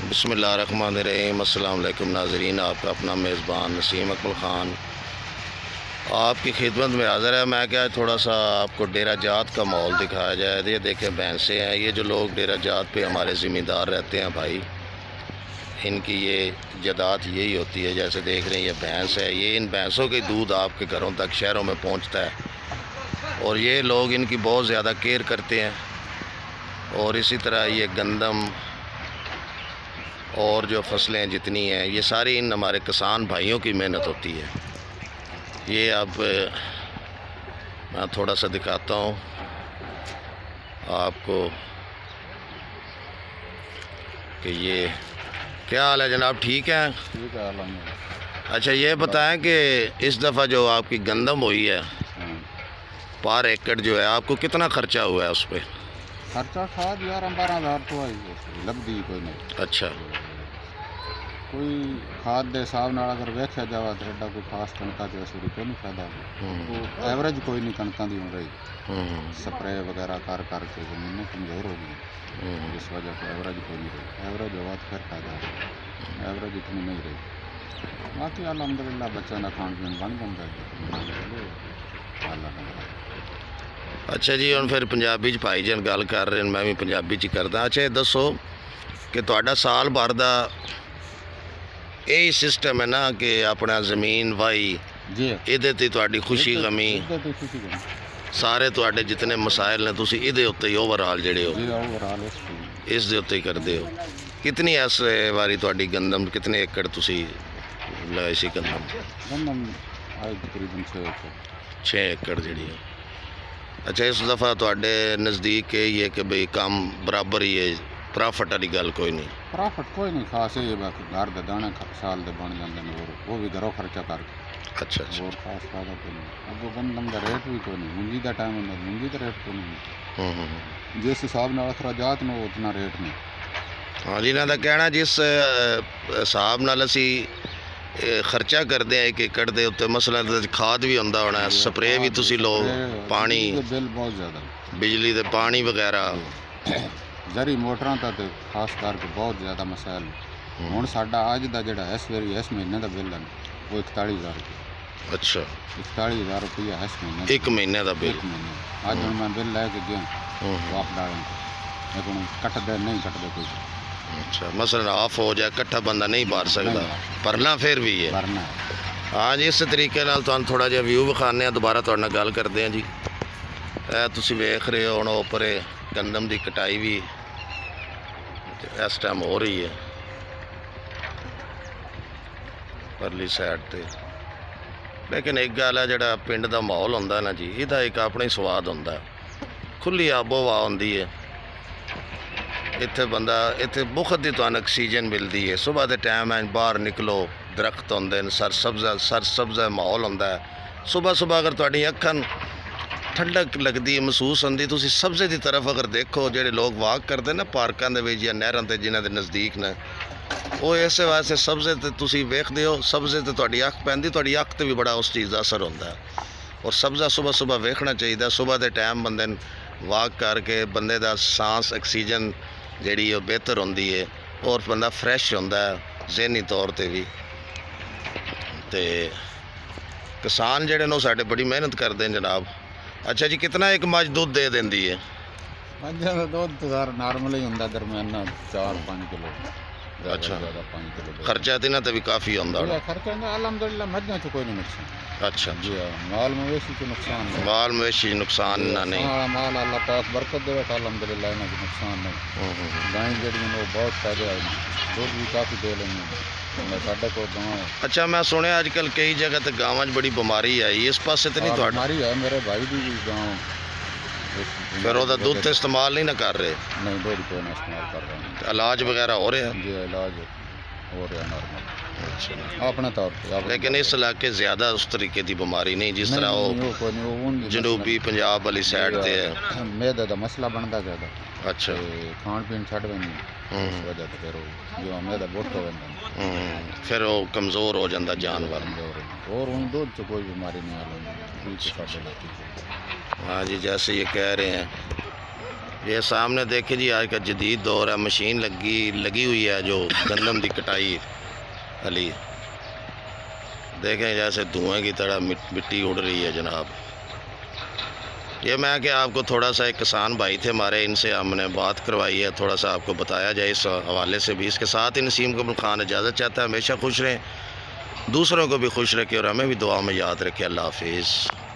बिस्मिल्लाहिर्रहमानिर्रहीम। अस्सलाम वालेकुम नाज़रीन, आपका अपना मेज़बान नसीम अकमल ख़ान आपकी खिदमत में हाज़िर है। मैं क्या थोड़ा सा आपको डेरा जात का माहौल दिखाया जाए। ये देखें भैंसें हैं, ये जो लोग डेरा जात पे हमारे ज़िम्मेदार रहते हैं भाई, इनकी ये जायदाद यही होती है। जैसे देख रहे हैं ये भैंस है, ये इन भैंसों के दूध आपके घरों तक शहरों में पहुँचता है और ये लोग इनकी बहुत ज़्यादा केयर करते हैं। और इसी तरह ये गंदम और जो फसलें जितनी हैं ये सारी इन हमारे किसान भाइयों की मेहनत होती है। ये अब मैं थोड़ा सा दिखाता हूँ आपको कि ये क्या हाल है जनाब, ठीक है? ठीक है अलहम्दुलिल्लाह। अच्छा ये बताएं कि इस दफ़ा जो आपकी गंदम हुई है पर एकड़ जो है आपको कितना खर्चा हुआ है उस पर? खर्चा खाद 11-12 हज़ार तो आई लगती कोई नहीं। अच्छा, कोई खाद के हिसाब नाल अगर वेख्या जाए तो एडा कोई खास कणका जो असर कोई नहीं फायदा वो एवरेज कोई नहीं कणकों की हो रही। स्प्रे वगैरह कर करके ज़मीनें कमज़ोर हो गई, इस वजह से एवरेज कोई नहीं रही। एवरेज हुआ तो फिर फायदा है, एवरेज इतनी नहीं रही। बाकी अलहमदुलिल्लाह बच्चों का खान पीन बन जाता है। अच्छा जी, हम फिर पंजाबी भाई जन गल कर रहे हैं, मैं भी पंजाबी च करदा। अच्छा ये दसो कि तुहाडा साल भर दा यही सिस्टम है ना कि अपना ज़मीन वाही जी इहदे ते तुहाडी खुशी गमी सारे तुहाडे जितने मसाइल ने तुसी इहदे उत्ते ही ओवरऑल जिहड़े हो इस दे उत्ते ही करदे हो। कितनी इस वारी तुहाडी गंदम कितने एकड़ तुसी लाए सी गंदम? तकरीबन 6 एकड़ जिहड़ी है। अच्छा इस दफ़ा तुहाडे नज़दीक ये कि भाई काम बराबर ही है, प्रॉफिट वाली गल कोई नहीं? प्रॉफिट कोई नहीं खास है, बाकी घर के दाने साल के बन जाते हैं और वो भी घरों खर्चा करके। अच्छा अच्छा, और खास फायदा कोई नहीं। अब वो गंदम का रेट भी कोई नहीं, मुंजी का टाइम होता मुंजी का रेट कोई नहीं। जिस हिसाब नाल अखराजात ने उतना रेट नहीं। हाँ जी, इन्हों का कहना जिस हिसाब नाल असी खर्चा करते हैं 1 एकड़ के उत्ते, मसला खाद भी होंदा होना, स्प्रे भी तुसी लो, पानी बिल बहुत ज़्यादा, बिजली दे पानी वगैरह जरी मोटरां दा ते खास करके बहुत ज़्यादा मसाइल। हुण साडा अज दा जिहड़ा इस वारी इस महीने का बिल है वो 41,000 रुपये। अच्छा 41,000 रुपया इस महीने, 1 महीने का बिल? अज हुण मैं बिल लैके गया वापस डालें, लेकिन कटदे नहीं कटदे कोई। अच्छा, मसलन ऑफ हो जाए कट्ठा बंदा नहीं भर सकता, भरना फिर भी है भरना। हाँ जी, इस तरीके नाल तुहानूं थोड़ा जिहा व्यू विखाने दोबारा तुहाडे नाल गल करते हैं जी। तुसीं वेख रहे हो हुण उपर गंदम की कटाई भी इस टाइम हो रही है परली साइड ते। लेकिन एक गल है जिहड़ा पिंड का माहौल होंदा ना जी, इहदा एक अपना ही स्वाद होंदा, खुली आबो हवा होंदी है इत्थे। बंदा इत्थे मुफ्त दी तुहानूं ऑक्सीजन मिलती है। सुबह के टाइम बाहर निकलो, दरख्त होंदे न, सरसब्ज़ा माहौल होंदा है। सुबह सुबह अगर तुहाडी अखां ठंडक लगती है, महसूस होंदी, तुसीं सब्ज़े की तरफ अगर देखो, जिहड़े लोग वाक करते ना पार्कों के विच या नहरों ते जिन्हां दे नज़दीक ने, वो इस वास्ते सब्ज़े ते तुसीं वेखदे हो, सब्ज़े ते तुहाडी अख पैंदी, तुहाडी अख ते भी बड़ा उस चीज़ का असर होंदा है। और सब्ज़ा सुबह सुबह वेखना चाहिए। सुबह के टाइम बंदे वाक करके बंदे दा सांस ऑक्सीजन जिहड़ी वो बेहतर होंदी है और बंदा फ्रैश होंदा है ज़हनी तौर पर भी। तो किसान जिहड़े ने साडे बड़ी मेहनत करते हैं जनाब। अच्छा जी, कितना एक मझ दूध दे देंदी है? मझां दा दुध तो सारा नॉर्मल ही होंदा, दरमियाना 4-5 किलो। अच्छा, 5 किलो खर्चा तो इन्हां ते भी काफ़ी होंदा होना? खर्चा अलहमदुलिल्लाह मझां च कोई नहीं नुकसान। अच्छा जी माल मवेशी च नुकसान नहीं। माल मवेशी नुकसान ना नहीं? माल अल्लाह पाक बरकत देवे तो अलहमदुलिल्लाह इन्हां च नुकसान नहीं। गायें जेहड़ियां वो बहुत फायदे आई, दुध भी काफ़ी दे लेंगे साढ़े को गाँव। अच्छा मैं सुनिया अजकल कई जगह तो गाँव बड़ी बीमारी आई, इस पासे तो नहीं? बीमारी है, मेरे भाई की भी गाँव। फिर वह दुध तो इस्तेमाल नहीं ना कर रहे? नहीं, दूध कोई ना इस्तेमाल कर रहे हैं। इलाज वगैरह हो रहा है? जी इलाज हो रहा नॉर्मल। अच्छा अपने तौर पर। लेकिन इस इलाके ज़्यादा उस तरीके की बीमारी नहीं जिस तरह वो जनूबी पंजाब वाली साइड से है। मैदे का मसला बनता ज़्यादा। अच्छा, खान पीन छड़ देंगे इस वजह से फिर जो मैदा बुट हो जाता, फिर वो कमज़ोर हो जाता जानवर। और उन दूध से कोई बीमारी नहीं आ रही। हाँ जी, जैसे ये कह रहे हैं ये सामने देखिए जी, आज का जदीद दौर है, मशीन लगी हुई है जो गंदम की कटाई वाली। देखें जैसे धुएं की तरह मिट्टी उड़ रही है जनाब। ये मैं कि आपको थोड़ा सा, एक किसान भाई थे हमारे, इनसे हमने बात करवाई है, थोड़ा सा आपको बताया जाए इस हवाले से भी। इसके साथ ही नसीम कबूल खान इजाज़त चाहता है। हमेशा खुश रहें, दूसरों को भी खुश रखें और हमें भी दुआ में याद रखें। अल्लाह हाफिज़।